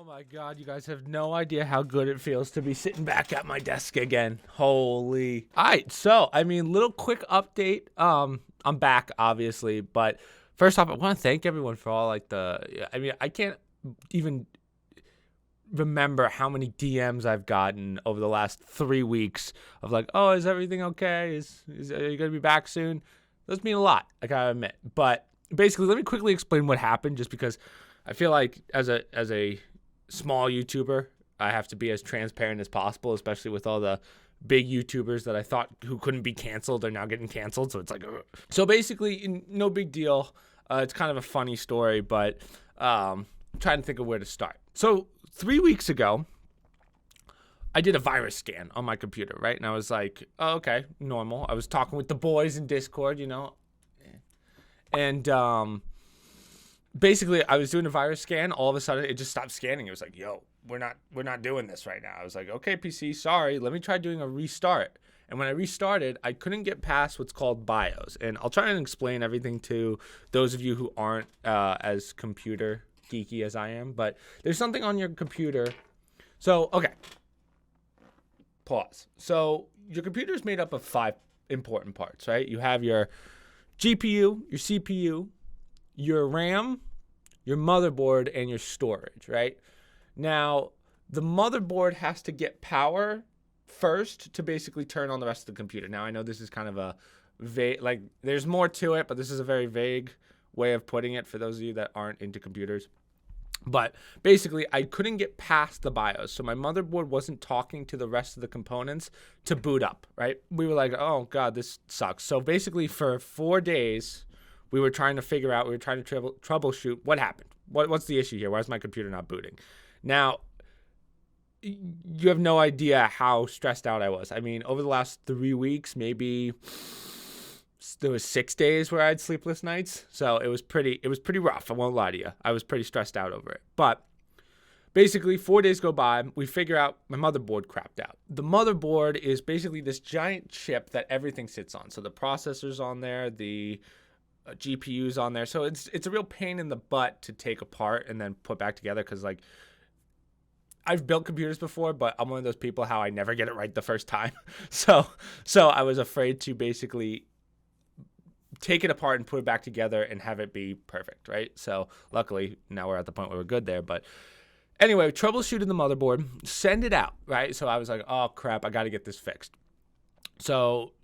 Oh my god, you guys have no idea how good it feels to be sitting back at my desk again. Holy. Alright, so little quick update. I'm back obviously, but first off, I want to thank everyone for all I can't even remember how many DMs I've gotten over the last 3 weeks of like, oh, is everything okay? Are you gonna be back soon? Those mean a lot, I gotta admit. But basically, let me quickly explain what happened, just because I feel like as a small YouTuber, I have to be as transparent as possible, especially with all the big YouTubers that I thought who couldn't be canceled are now getting canceled. So it's like, ugh. So basically, no big deal. It's kind of a funny story, but I'm trying to think of where to start. So 3 weeks ago, I did a virus scan on my computer, right? And I was like, oh, okay, normal. I was talking with the boys in Discord, and basically I was doing a virus scan. All of a sudden, it just stopped scanning. It was like, yo, we're not doing this right now. I was like, okay, PC, sorry. Let me try doing a restart. And when I restarted, I couldn't get past what's called BIOS. And I'll try and explain everything to those of you who aren't as computer geeky as I am. But there's something on your computer. So, okay. Pause. So your computer is made up of 5 important parts, right? You have your GPU, your CPU, your RAM, your motherboard, and your storage, right? Now, the motherboard has to get power first to basically turn on the rest of the computer. Now, I know this is kind of a vague, like, there's more to it, but this is a very vague way of putting it for those of you that aren't into computers. But basically, I couldn't get past the BIOS, so my motherboard wasn't talking to the rest of the components to boot up, right? We were like, oh, God, this sucks. So basically, for 4 days, we were trying to troubleshoot what happened. What's the issue here? Why is my computer not booting? Now, you have no idea how stressed out I was. I mean, over the last 3 weeks, maybe there was 6 days where I had sleepless nights. So it was pretty rough. I won't lie to you. I was pretty stressed out over it. But basically, 4 days go by. We figure out my motherboard crapped out. The motherboard is basically this giant chip that everything sits on. So the processor's on there, the GPU's on there. So it's a real pain in the butt to take apart and then put back together, because like I've built computers before, but I'm one of those people how I never get it right the first time. So I was afraid to basically take it apart and put it back together and have it be perfect, right? So luckily now we're at the point where we're good there. But anyway, troubleshooting the motherboard, send it out, right? So I was like, oh crap, I got to get this fixed. So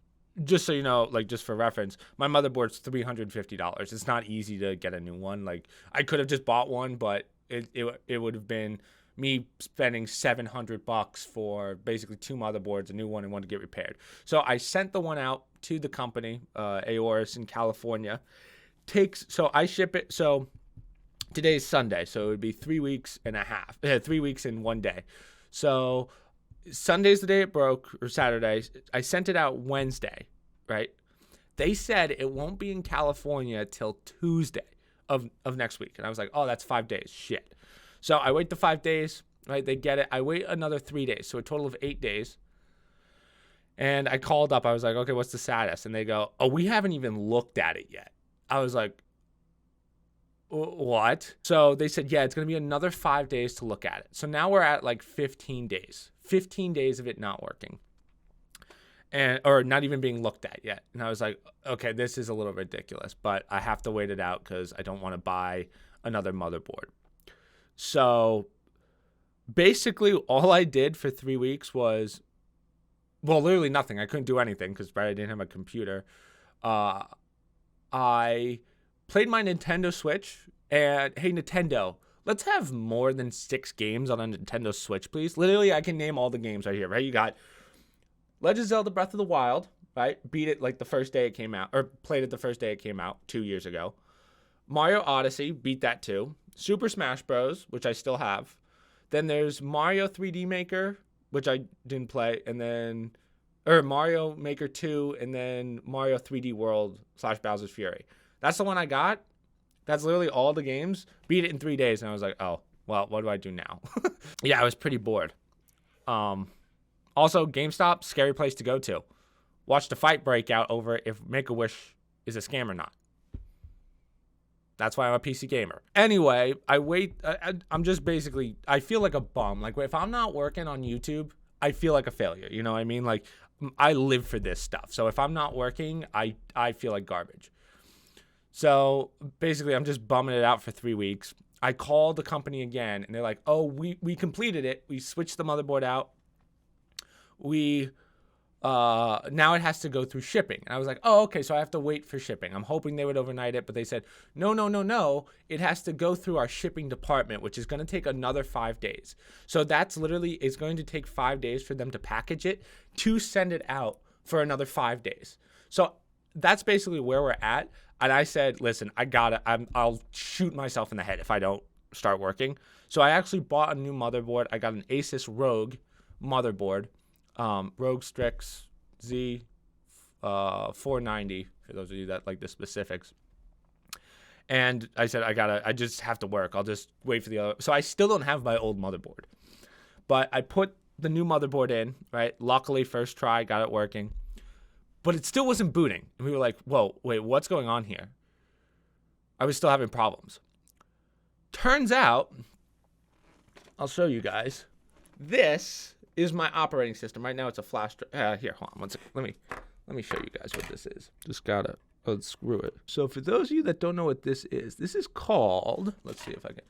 just so you know, like just for reference, my motherboard's $350. It's not easy to get a new one. Like I could have just bought one, but it would have been me spending $700 for basically 2 motherboards, a new one and one to get repaired. So I sent the one out to the company, Aorus in California. So I ship it. So today's Sunday, so it would be 3 weeks and a half, 3 weeks in 1 day. So Sunday's the day it broke, or Saturday. I sent it out Wednesday, right? They said it won't be in California till Tuesday of next week. And I was like, oh, that's 5 days. Shit. So I wait the 5 days, right? They get it. I wait another 3 days. So a total of 8 days. And I called up. I was like, okay, what's the status? And they go, oh, we haven't even looked at it yet. I was like, what? So they said, yeah, it's going to be another 5 days to look at it. So now we're at like 15 days. 15 days of it not working. Or not even being looked at yet. And I was like, okay, this is a little ridiculous, but I have to wait it out because I don't want to buy another motherboard. So basically all I did for 3 weeks was, well, literally nothing. I couldn't do anything because I didn't have a computer. I played my Nintendo Switch, and hey, Nintendo, let's have more than 6 games on a Nintendo Switch, please. Literally, I can name all the games right here, right? You got Legend of Zelda Breath of the Wild, right? Beat it like the first day it came out, or played it the first day it came out 2 years ago. Mario Odyssey, beat that too. Super Smash Bros., which I still have. Then there's Mario 3D Maker, which I didn't play, and then, or Mario Maker 2, and then Mario 3D World / Bowser's Fury. That's the one I got. That's literally all the games. Beat it in 3 days, and I was like, oh, well, what do I do now? Yeah, I was pretty bored. Also, GameStop, scary place to go to. Watched a fight break out over if Make-A-Wish is a scam or not. That's why I'm a PC gamer. Anyway, I'm just basically, I feel like a bum. Like, if I'm not working on YouTube, I feel like a failure. You know what I mean? Like, I live for this stuff. So if I'm not working, I feel like garbage. So basically, I'm just bumming it out for 3 weeks. I called the company again, and they're like, oh, we completed it. We switched the motherboard out. Now it has to go through shipping. And I was like, oh, okay, so I have to wait for shipping. I'm hoping they would overnight it, but they said, no. It has to go through our shipping department, which is going to take another 5 days. So that's literally, it's going to take 5 days for them to package it, to send it out for another 5 days. So that's basically where we're at. And I said, listen, I'll shoot myself in the head if I don't start working. So I actually bought a new motherboard. I got an Asus ROG motherboard. ROG Strix Z 490, for those of you that like the specifics. And I said, I just have to work. I'll just wait for the other. So I still don't have my old motherboard. But I put the new motherboard in, right? Luckily, first try, got it working. But it still wasn't booting. And we were like, whoa, wait, what's going on here? I was still having problems. Turns out, I'll show you guys. This is my operating system. Right now it's a flash drive. Here, hold on one second. Let me show you guys what this is. Just gotta unscrew it. So for those of you that don't know what this is called, let's see if I can.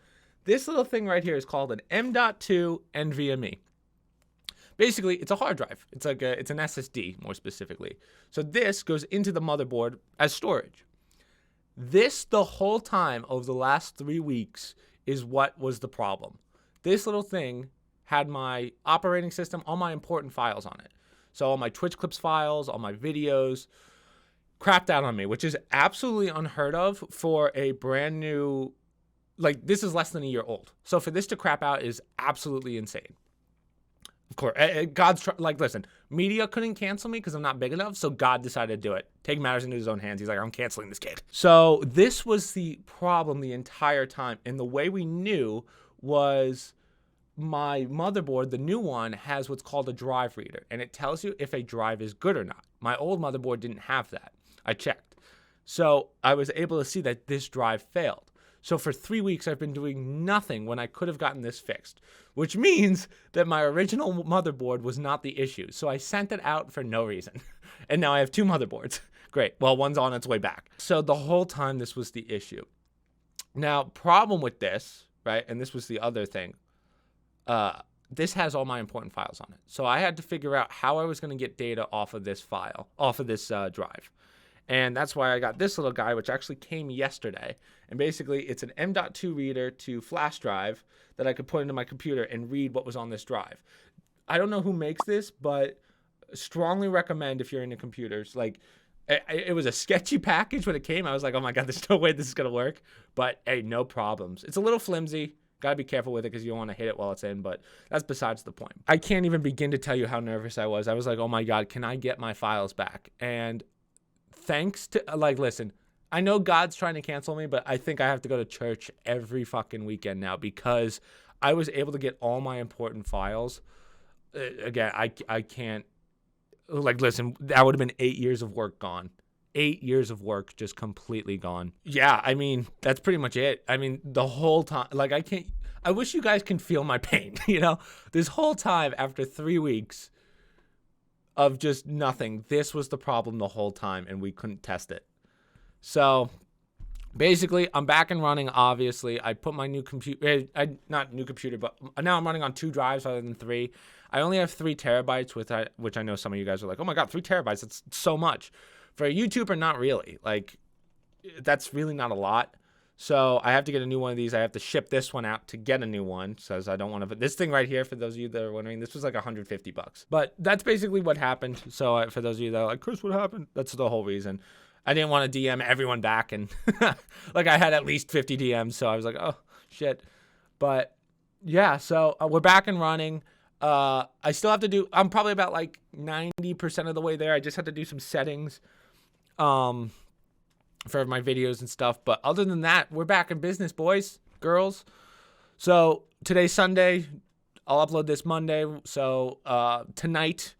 This little thing right here is called an M.2 NVMe. Basically, it's a hard drive. It's like it's an SSD, more specifically. So this goes into the motherboard as storage. This, the whole time over the last 3 weeks, is what was the problem. This little thing had my operating system, all my important files on it. So all my Twitch clips files, all my videos, crapped out on me, which is absolutely unheard of for a brand new, like, this is less than a year old. So for this to crap out is absolutely insane. Of course, listen, media couldn't cancel me because I'm not big enough, so God decided to do it. Take matters into his own hands. He's like, I'm canceling this kid. So this was the problem the entire time. And the way we knew was my motherboard, the new one, has what's called a drive reader, and it tells you if a drive is good or not. My old motherboard didn't have that. I checked. So I was able to see that this drive failed. So for 3 weeks, I've been doing nothing when I could have gotten this fixed, which means that my original motherboard was not the issue. So I sent it out for no reason. And now I have 2 motherboards. Great. Well, one's on its way back. So the whole time, this was the issue. Now, problem with this, right, and this was the other thing, this has all my important files on it. So I had to figure out how I was going to get data off of this file, off of this drive. And that's why I got this little guy, which actually came yesterday. And basically, it's an M.2 reader to flash drive that I could put into my computer and read what was on this drive. I don't know who makes this, but strongly recommend if you're into computers. Like, it was a sketchy package when it came. I was like, oh my God, there's no way this is going to work. But hey, no problems. It's a little flimsy. Got to be careful with it because you don't want to hit it while it's in, but that's besides the point. I can't even begin to tell you how nervous I was. I was like, oh my God, can I get my files back? And thanks to, like, listen, I know God's trying to cancel me, but I think I have to go to church every fucking weekend now because I was able to get all my important files. Again, I can't, like, listen, that would have been 8 years of work gone. 8 years of work just completely gone. Yeah, I mean, that's pretty much it. I mean, the whole time, like, I wish you guys can feel my pain, you know? This whole time, after 3 weeks of just nothing, this was the problem the whole time, and we couldn't test it. So, basically, I'm back and running, obviously. I put my new computer, not new computer, but now I'm running on 2 drives rather than 3. I only have 3 terabytes, which I know some of you guys are like, oh my God, 3 terabytes, that's so much. For a YouTuber, not really. Like, that's really not a lot. So I have to get a new one of these. I have to ship this one out to get a new one. So I don't want to. But this thing right here, for those of you that are wondering, this was like $150. But that's basically what happened. So for those of you that are like, Chris, what happened? That's the whole reason. I didn't want to DM everyone back, and like I had at least 50 DMs. So I was like, oh shit. But yeah, so we're back and running. I still have to do. I'm probably about like 90% of the way there. I just had to do some settings. For my videos and stuff, but other than that, we're back in business, boys, girls. So today's Sunday. I'll upload this Monday. So tonight,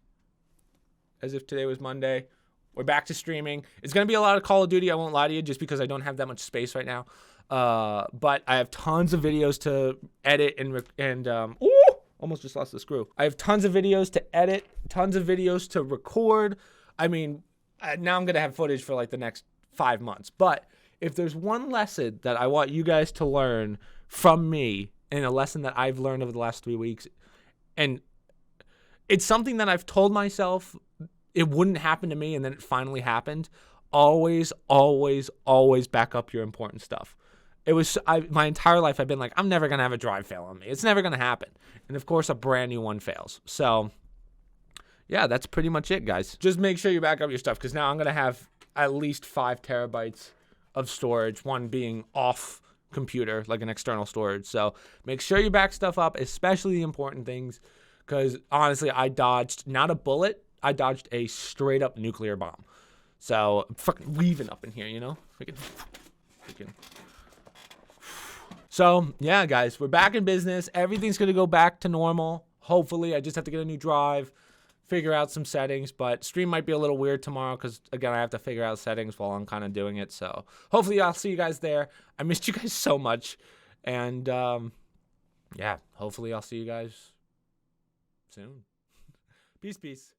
as if today was Monday, we're back to streaming. It's gonna be a lot of Call of Duty. I won't lie to you, just because I don't have that much space right now. But I have tons of videos to edit and almost just lost the screw. I have tons of videos to edit, tons of videos to record. I mean, now I'm going to have footage for like the next 5 months. But if there's one lesson that I want you guys to learn from me, and a lesson that I've learned over the last 3 weeks, and it's something that I've told myself it wouldn't happen to me, and then it finally happened. Always, always, always back up your important stuff. My entire life I've been like, I'm never going to have a drive fail on me. It's never going to happen. And of course, a brand new one fails. So yeah, that's pretty much it, guys. Just make sure you back up your stuff, because now I'm going to have at least 5 terabytes of storage, one being off computer, like an external storage. So make sure you back stuff up, especially the important things, because honestly, I dodged not a bullet, I dodged a straight up nuclear bomb. So I'm fucking weaving up in here, you know? Freaking. So yeah, guys, we're back in business. Everything's gonna go back to normal. Hopefully, I just have to get a new drive, figure out some settings, but stream might be a little weird tomorrow because, again, I have to figure out settings while I'm kind of doing it. So hopefully I'll see you guys there. I missed you guys so much. And yeah, hopefully I'll see you guys soon. Peace, peace.